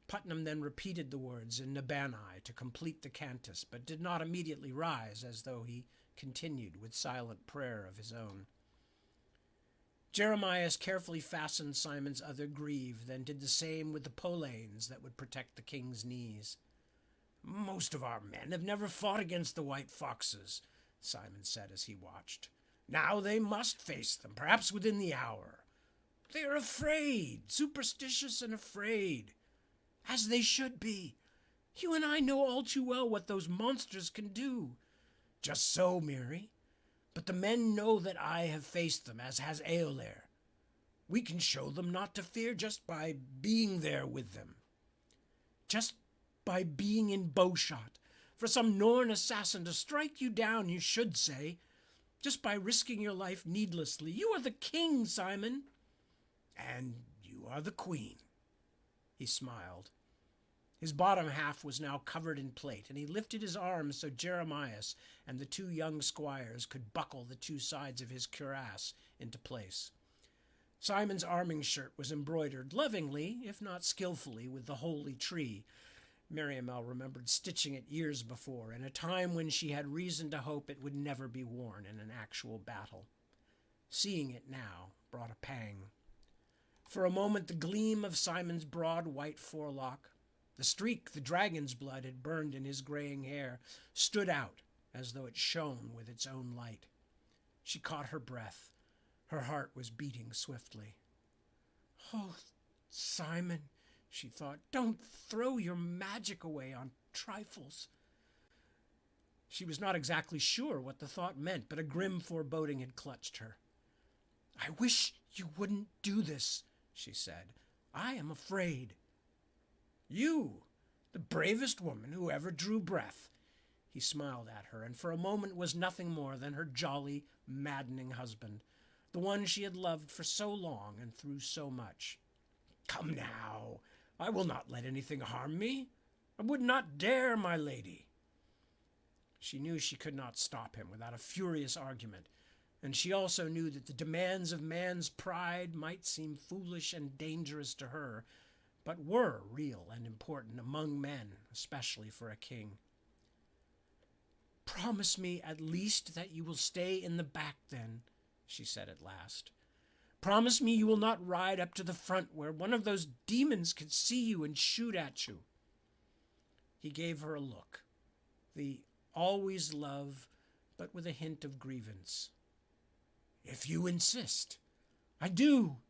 Speaker 1: Putnam then repeated the words in Nabani to complete the cantus, but did not immediately rise, as though he continued with silent prayer of his own. Jeremias carefully fastened Simon's other greave, then did the same with the polanes that would protect the king's knees. "Most of our men have never fought against the white foxes," Simon said as he watched. "Now they must face them, perhaps within the hour. They are afraid, superstitious and afraid. As they should be. You and I know all too well what those monsters can do." "Just so, Mary. But the men know that I have faced them, as has Eolair. We can show them not to fear just by being there with them. Just by being in bowshot. For some Norn assassin to strike you down, you should say, just by risking your life needlessly. You are the king, Simon. And you are the queen. He smiled. His bottom half was now covered in plate, and he lifted his arms so Jeremias and the two young squires could buckle the two sides of his cuirass into place. Simon's arming shirt was embroidered lovingly, if not skillfully, with the holy tree. Miriamel remembered stitching it years before, in a time when she had reason to hope it would never be worn in an actual battle. Seeing it now brought a pang. For a moment the gleam of Simon's broad white forelock, the streak the dragon's blood had burned in his graying hair, stood out as though it shone with its own light. She caught her breath. Her heart was beating swiftly. "Oh, Simon," she thought, "don't throw your magic away on trifles." She was not exactly sure what the thought meant, but a grim foreboding had clutched her. "I wish you wouldn't do this," she said. "I am afraid." "You, the bravest woman who ever drew breath." He smiled at her, and for a moment was nothing more than her jolly, maddening husband, the one she had loved for so long and through so much. "Come now, I will not let anything harm me. I would not dare, my lady." She knew she could not stop him without a furious argument, and she also knew that the demands of man's pride might seem foolish and dangerous to her, but were real and important among men, especially for a king. "Promise me at least that you will stay in the back then," she said at last. "Promise me you will not ride up to the front where one of those demons could see you and shoot at you." He gave her a look, the always love, but with a hint of grievance. "If you insist." "I do.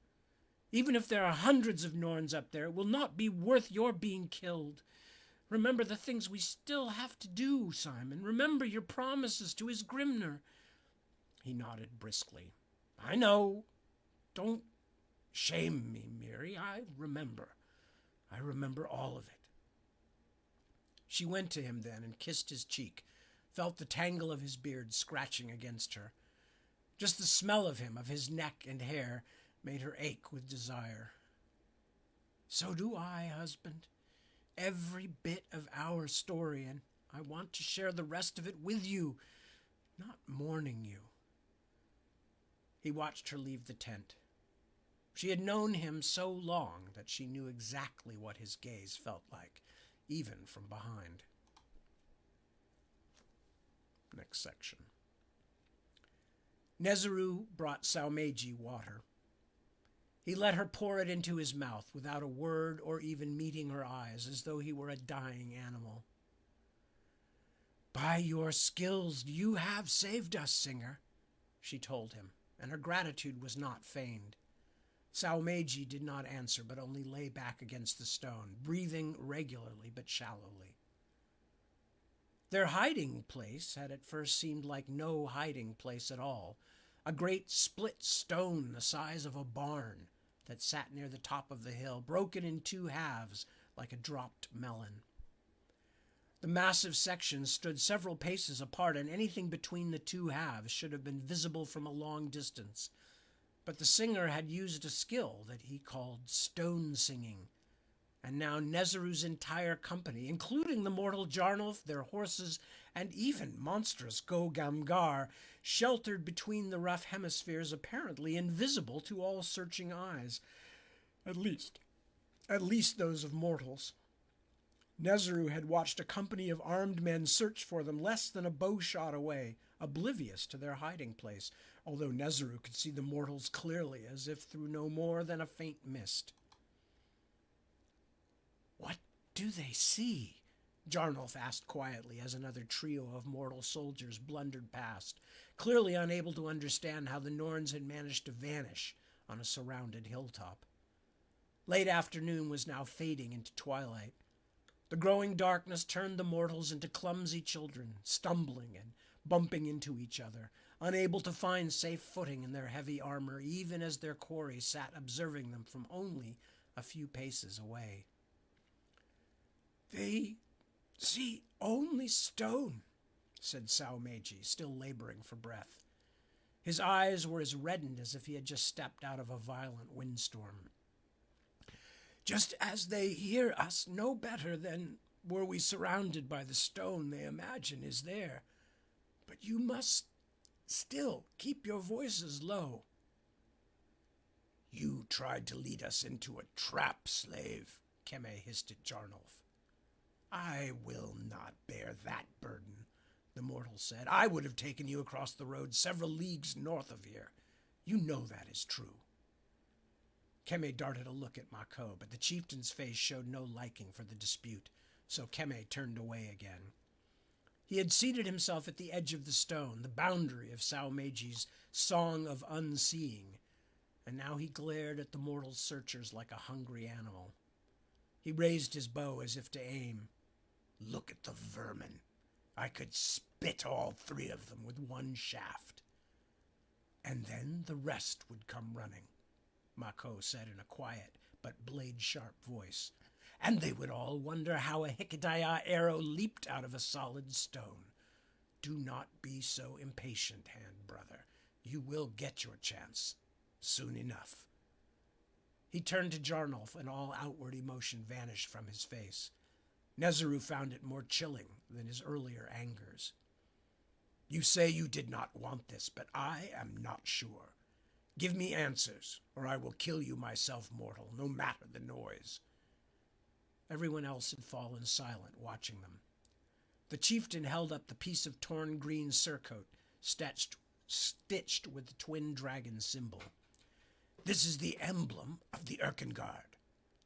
Speaker 1: Even if there are hundreds of Norns up there, it will not be worth your being killed. Remember the things we still have to do, Simon. Remember your promises to his Grimner." He nodded briskly. "I know. Don't shame me, Miri. I remember. I remember all of it." She went to him then and kissed his cheek, felt the tangle of his beard scratching against her. Just the smell of him, of his neck and hair, made her ache with desire. "So do I, husband. Every bit of our story, and I want to share the rest of it with you, not mourning you." He watched her leave the tent. She had known him so long that she knew exactly what his gaze felt like, even from behind. Next section. Nezeru brought Saumeji water. He let her pour it into his mouth without a word or even meeting her eyes, as though he were a dying animal. "By your skills you have saved us, Singer," she told him, and her gratitude was not feigned. Saumeji did not answer, but only lay back against the stone, breathing regularly but shallowly. Their hiding place had at first seemed like no hiding place at all, a great split stone the size of a barn that sat near the top of the hill, broken in two halves like a dropped melon. The massive sections stood several paces apart, and anything between the two halves should have been visible from a long distance. But the singer had used a skill that he called stone singing, and now Nezeru's entire company, including the mortal Jarnulf, their horses, and even monstrous Go-Gamgar, sheltered between the rough hemispheres, apparently invisible to all searching eyes, at least those of mortals. Nezeru had watched a company of armed men search for them less than a bowshot away, oblivious to their hiding place, although Nezeru could see the mortals clearly, as if through no more than a faint mist. "What do they see?" Jarnulf asked quietly as another trio of mortal soldiers blundered past, clearly unable to understand how the Norns had managed to vanish on a surrounded hilltop. Late afternoon was now fading into twilight. The growing darkness turned the mortals into clumsy children, stumbling and bumping into each other, unable to find safe footing in their heavy armor, even as their quarry sat observing them from only a few paces away. "They See, only stone, said Sao Meiji, still laboring for breath. His eyes were as reddened as if he had just stepped out of a violent windstorm. Just as they hear us no better than were we surrounded by the stone they imagine is there. But you must still keep your voices low. You tried to lead us into a trap, slave, Keme hissed at Jarnolf. I will not bear that burden, the mortal said. I would have taken you across the road several leagues north of here. You know that is true. Keme darted a look at Mako, but the chieftain's face showed no liking for the dispute, so Keme turned away again. He had seated himself at the edge of the stone, the boundary of Sao Meiji's Song of Unseeing, and now he glared at the mortal searchers like a hungry animal. He raised his bow as if to aim. Look at the vermin. I could spit all three of them with one shaft. And then the rest would come running, Mako said in a quiet but blade-sharp voice, and they would all wonder how a Hikadaya arrow leaped out of a solid stone. Do not be so impatient, hand brother. You will get your chance soon enough. He turned to Jarnolf, and all outward emotion vanished from his face. Nezeru found it more chilling than his earlier angers. You say you did not want this, but I am not sure. Give me answers, or I will kill you myself, mortal, no matter the noise. Everyone else had fallen silent, watching them. The chieftain held up the piece of torn green surcoat, stitched with the twin dragon symbol. This is the emblem of the Erkenguard,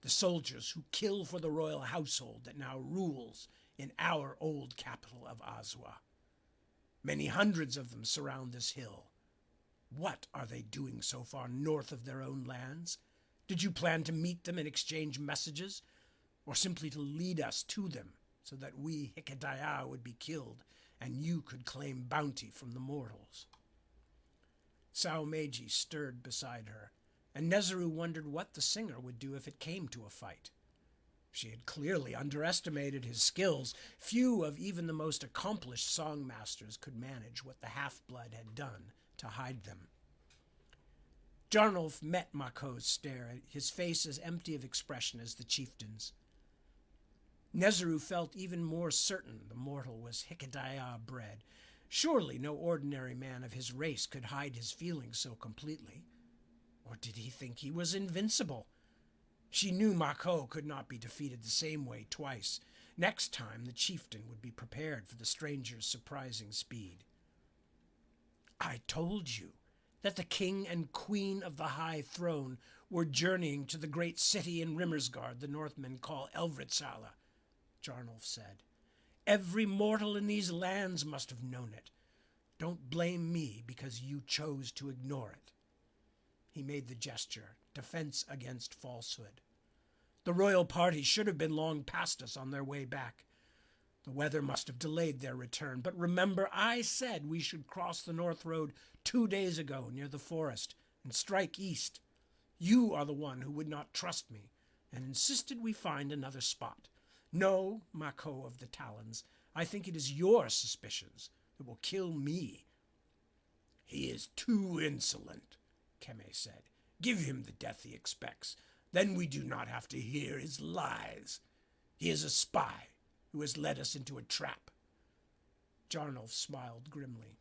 Speaker 1: the soldiers who kill for the royal household that now rules in our old capital of Azua. Many hundreds of them surround this hill. What are they doing so far north of their own lands? Did you plan to meet them and exchange messages, or simply to lead us to them so that we Hikadaya would be killed and you could claim bounty from the mortals? Sao Meiji stirred beside her, and Nezeru wondered what the singer would do if it came to a fight. She had clearly underestimated his skills. Few of even the most accomplished songmasters could manage what the half-blood had done to hide them. Jarnolf met Mako's stare, his face as empty of expression as the chieftain's. Nezeru felt even more certain the mortal was Hikadaya bred. Surely no ordinary man of his race could hide his feelings so completely. Or did he think he was invincible? She knew Mako could not be defeated the same way twice. Next time the chieftain would be prepared for the stranger's surprising speed. I told you that the king and queen of the high throne were journeying to the great city in Rimmersgard the Northmen call Elvritsala, Jarnolf said. Every mortal in these lands must have known it. Don't blame me because you chose to ignore it. He made the gesture, defense against falsehood. The royal party should have been long past us on their way back. The weather must have delayed their return, but remember I said we should cross the North Road 2 days ago near the forest and strike east. You are the one who would not trust me and insisted we find another spot. No, Mako of the Talons, I think it is your suspicions that will kill me. He is too insolent, Keme said. Give him the death he expects. Then we do not have to hear his lies. He is a spy who has led us into a trap. Jarnolf smiled grimly.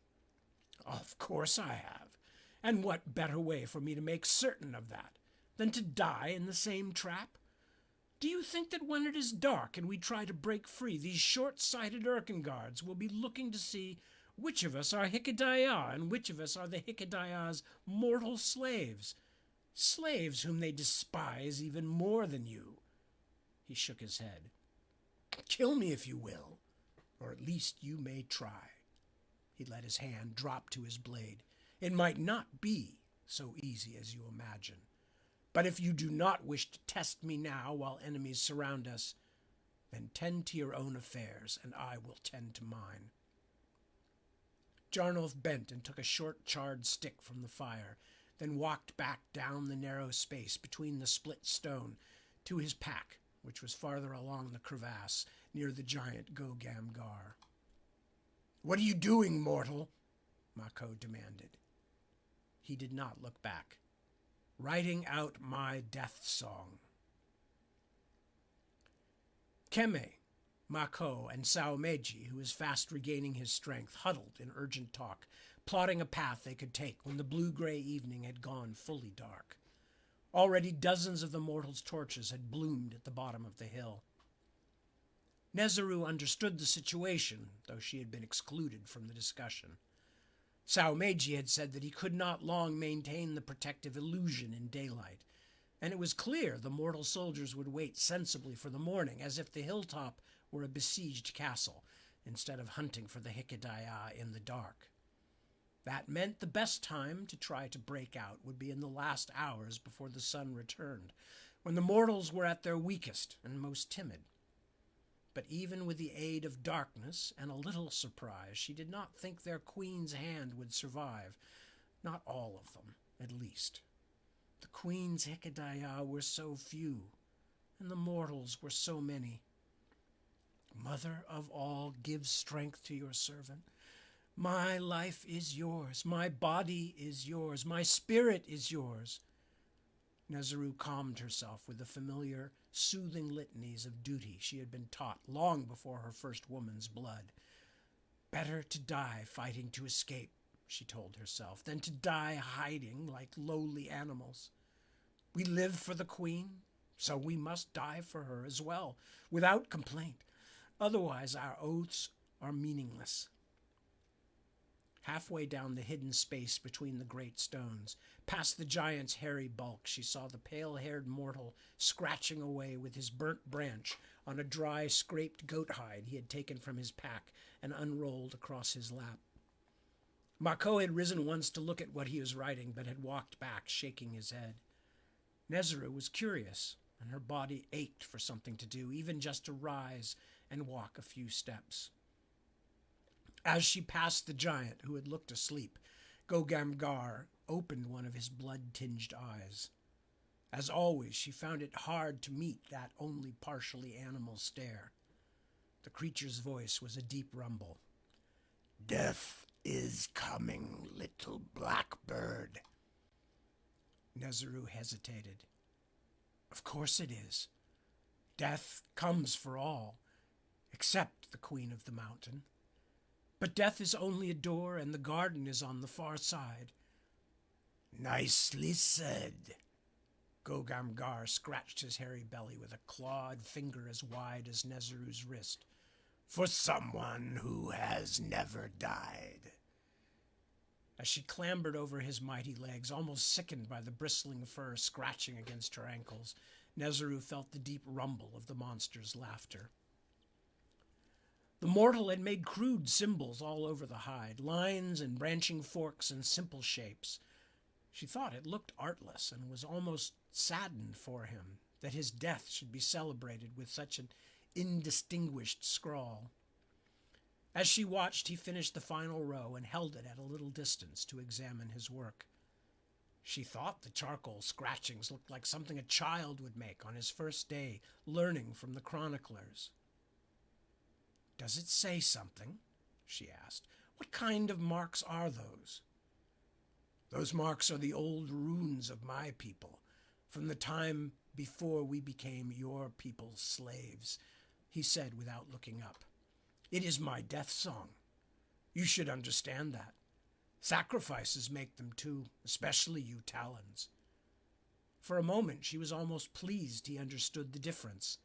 Speaker 1: Of course I have. And what better way for me to make certain of that than to die in the same trap? Do you think that when it is dark and we try to break free, these short-sighted Erkenguards will be looking to see which of us are Hikadaya and which of us are the Hikadaya's mortal slaves? Slaves whom they despise even more than you. He shook his head. Kill me if you will, or at least you may try. He let his hand drop to his blade. It might not be so easy as you imagine. But if you do not wish to test me now while enemies surround us, then tend to your own affairs, and I will tend to mine. Jarnolf bent and took a short charred stick from the fire, then walked back down the narrow space between the split stone to his pack, which was farther along the crevasse, near the giant Go-Gamgar. "What are you doing, mortal?" Mako demanded. He did not look back. "Writing out my death song." Keme, Mako, and Saomeji, who was fast regaining his strength, huddled in urgent talk, plotting a path they could take when the blue-gray evening had gone fully dark. Already dozens of the mortals' torches had bloomed at the bottom of the hill. Nezaru understood the situation, though she had been excluded from the discussion. Saomeji had said that he could not long maintain the protective illusion in daylight, and it was clear the mortal soldiers would wait sensibly for the morning, as if the hilltop were a besieged castle, instead of hunting for the Hikedaya in the dark. That meant the best time to try to break out would be in the last hours before the sun returned, when the mortals were at their weakest and most timid. But even with the aid of darkness and a little surprise, she did not think their queen's hand would survive. Not all of them, at least. The queen's Hikedaya were so few, and the mortals were so many. "Mother of all, give strength to your servant. My life is yours. My body is yours. My spirit is yours." Nezaru calmed herself with the familiar, soothing litanies of duty she had been taught long before her first woman's blood. "Better to die fighting to escape," she told herself, "than to die hiding like lowly animals. We live for the queen, so we must die for her as well, without complaint. Otherwise our oaths are meaningless." Halfway down the hidden space between the great stones, past the giant's hairy bulk, she saw the pale-haired mortal scratching away with his burnt branch on a dry, scraped goat hide he had taken from his pack and unrolled across his lap. Mako had risen once to look at what he was writing, but had walked back, shaking his head. Nezaru was curious, and her body ached for something to do, even just to rise and walk a few steps. As she passed the giant, who had looked asleep, Go-Gamgar opened one of his blood-tinged eyes. As always, she found it hard to meet that only partially animal stare. The creature's voice was a deep rumble. "Death is coming, little blackbird." Nezaru hesitated. "Of course it is. Death comes for all, except the Queen of the Mountain. But death is only a door, and the garden is on the far side." "Nicely said." Go-Gamgar scratched his hairy belly with a clawed finger as wide as Nezaru's wrist. "For someone who has never died." As she clambered over his mighty legs, almost sickened by the bristling fur scratching against her ankles, Nezaru felt the deep rumble of the monster's laughter. The mortal had made crude symbols all over the hide, lines and branching forks and simple shapes. She thought it looked artless and was almost saddened for him that his death should be celebrated with such an indistinguished scrawl. As she watched, he finished the final row and held it at a little distance to examine his work. She thought the charcoal scratchings looked like something a child would make on his first day learning from the chroniclers. "Does it say something?" she asked. "What kind of marks are those?" "Those marks are the old runes of my people, from the time before we became your people's slaves," he said without looking up. "It is my death song. You should understand that. Sacrifices make them too, especially you Talons." For a moment she was almost pleased he understood the difference,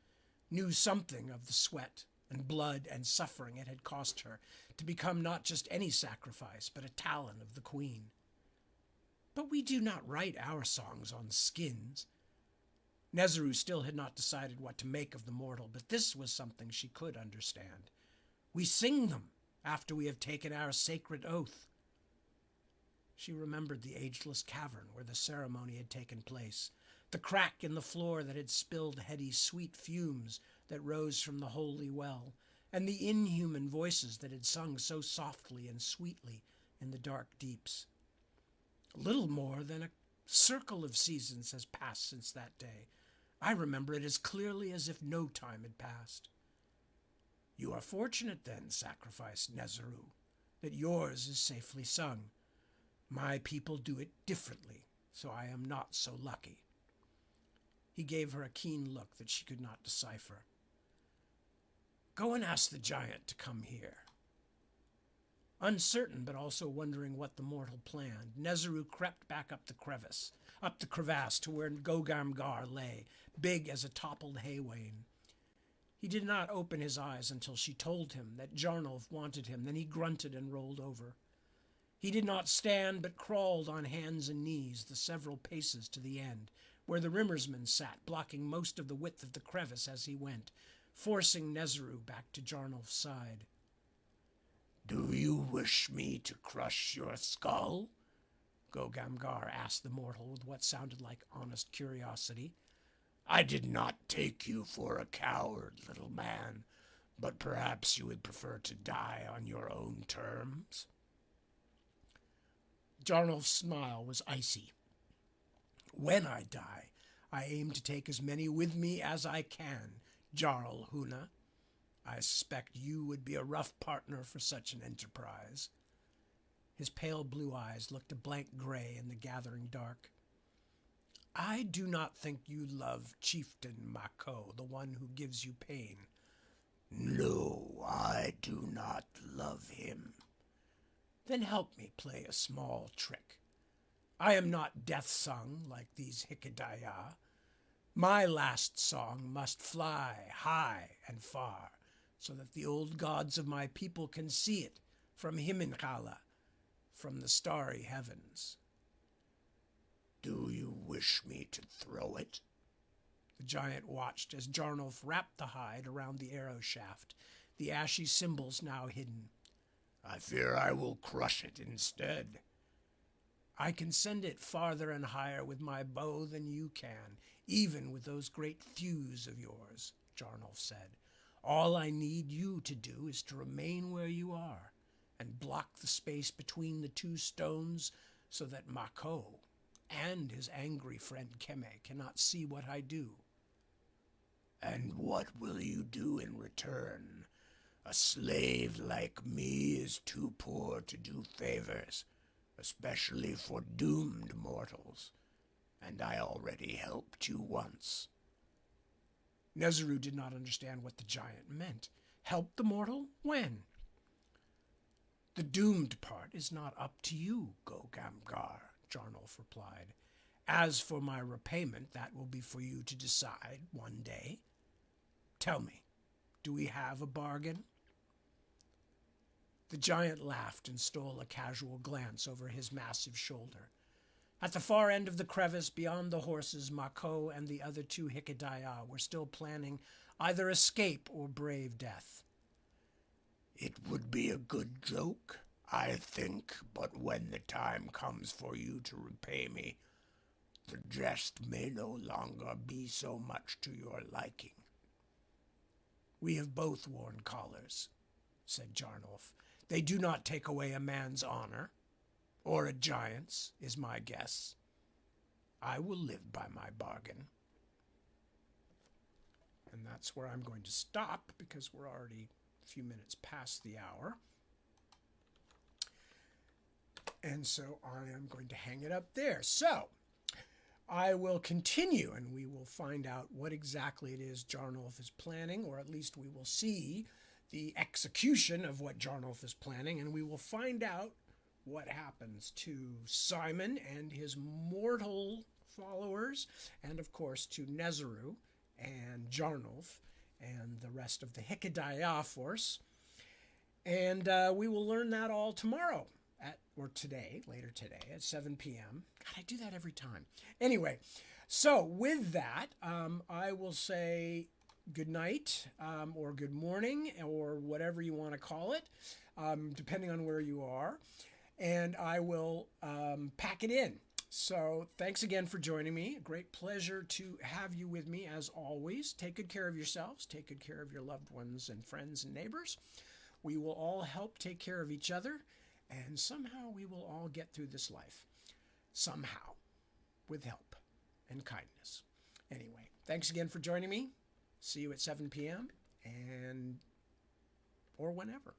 Speaker 1: knew something of the sweat and blood and suffering it had cost her to become not just any sacrifice, but a Talon of the Queen. "But we do not write our songs on skins." Nezaru still had not decided what to make of the mortal, but this was something she could understand. "We sing them after we have taken our sacred oath." She remembered the ageless cavern where the ceremony had taken place, the crack in the floor that had spilled heady, sweet fumes that rose from the holy well, and the inhuman voices that had sung so softly and sweetly in the dark deeps. Little more than a circle of seasons has passed since that day. I remember it as clearly as if no time had passed. You are fortunate then, sacrificed Nezeru, that yours is safely sung. My people do it differently, so I am not so lucky. He gave her a keen look that she could not decipher. Go and ask the giant to come here. Uncertain, but also wondering what the mortal planned, Nezeru crept back up the crevasse to where Gogamgar lay, big as a toppled haywain. He did not open his eyes until she told him that Jarnolf wanted him. Then he grunted and rolled over. He did not stand, but crawled on hands and knees the several paces to the end, where the rimmersman sat, blocking most of the width of the crevice as he went, forcing Nezeru back to Jarnolf's side. Do you wish me to crush your skull? Gogamgar asked the mortal with what sounded like honest curiosity. I did not take you for a coward, little man, but perhaps you would prefer to die on your own terms. Jarnolf's smile was icy. When I die, I aim to take as many with me as I can, Jarl Huna. I suspect you would be a rough partner for such an enterprise. His pale blue eyes looked a blank gray in the gathering dark. I do not think you love Chieftain Mako, the one who gives you pain. No, I do not love him. Then help me play a small trick. I am not death-sung like these Hikedaya. My last song must fly high and far, so that the old gods of my people can see it from Himinkala, from the starry heavens. Do you wish me to throw it? The giant watched as Jarnolf wrapped the hide around the arrow shaft, the ashy symbols now hidden. I fear I will crush it instead. I can send it farther and higher with my bow than you can, even with those great thews of yours, Jarnolf said. All I need you to do is to remain where you are and block the space between the two stones so that Mako and his angry friend Keme cannot see what I do. And what will you do in return? A slave like me is too poor to do favors, especially for doomed mortals, and I already helped you once. Nezeru did not understand what the giant meant. Help the mortal? When? The doomed part is not up to you, Gogamgar, Jarnolf replied. As for my repayment, that will be for you to decide one day. Tell me, do we have a bargain? The giant laughed and stole a casual glance over his massive shoulder. At the far end of the crevice, beyond the horses, Mako and the other two Hikedaya were still planning either escape or brave death. It would be a good joke, I think, but when the time comes for you to repay me, the jest may no longer be so much to your liking. We have both worn collars, said Jarnolf. They do not take away a man's honor, or a giant's, is my guess. I will live by my bargain. And that's where I'm going to stop, because we're already a few minutes past the hour. And so I am going to hang it up there. So I will continue, and we will find out what exactly it is Jarnolf is planning, or at least we will see the execution of what Jarnolf is planning, and we will find out what happens to Simon and his mortal followers, and of course to Nezeru and Jarnolf and the rest of the Hikedaya force. And we will learn that all tomorrow, later today at 7 p.m. God, I do that every time. Anyway, so with that, I will say good night or good morning or whatever you want to call it, depending on where you are. And I will pack it in. So thanks again for joining me. A great pleasure to have you with me as always. Take good care of yourselves. Take good care of your loved ones and friends and neighbors. We will all help take care of each other. And somehow we will all get through this life. Somehow. With help and kindness. Anyway, thanks again for joining me. See you at 7 p.m. And or whenever.